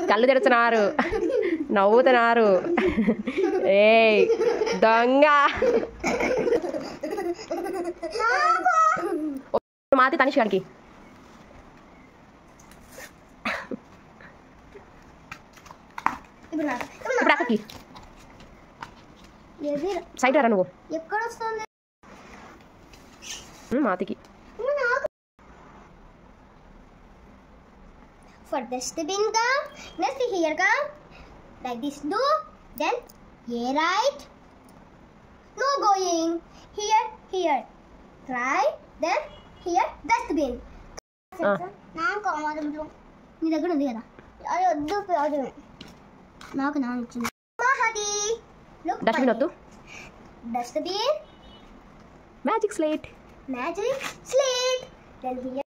కళ్ళు తెరుచున్నారు, నవ్వుతున్నారు. ఏయ్ దొంగ మాతి తనిష్ గారికి ఇప్పుడు అక్కకి సైడ్ రా నువ్వు. మాతికి for dustbin come, next here come, like this do, then here right, no going, here, try, then here dustbin. నాకు కావాలంటే నీ దగ్గర ఉంది కదా, అది వద్దు, అది నాకు వచ్చింది. డస్ట్బిన్ వద్దు, dustbin magic slate, then here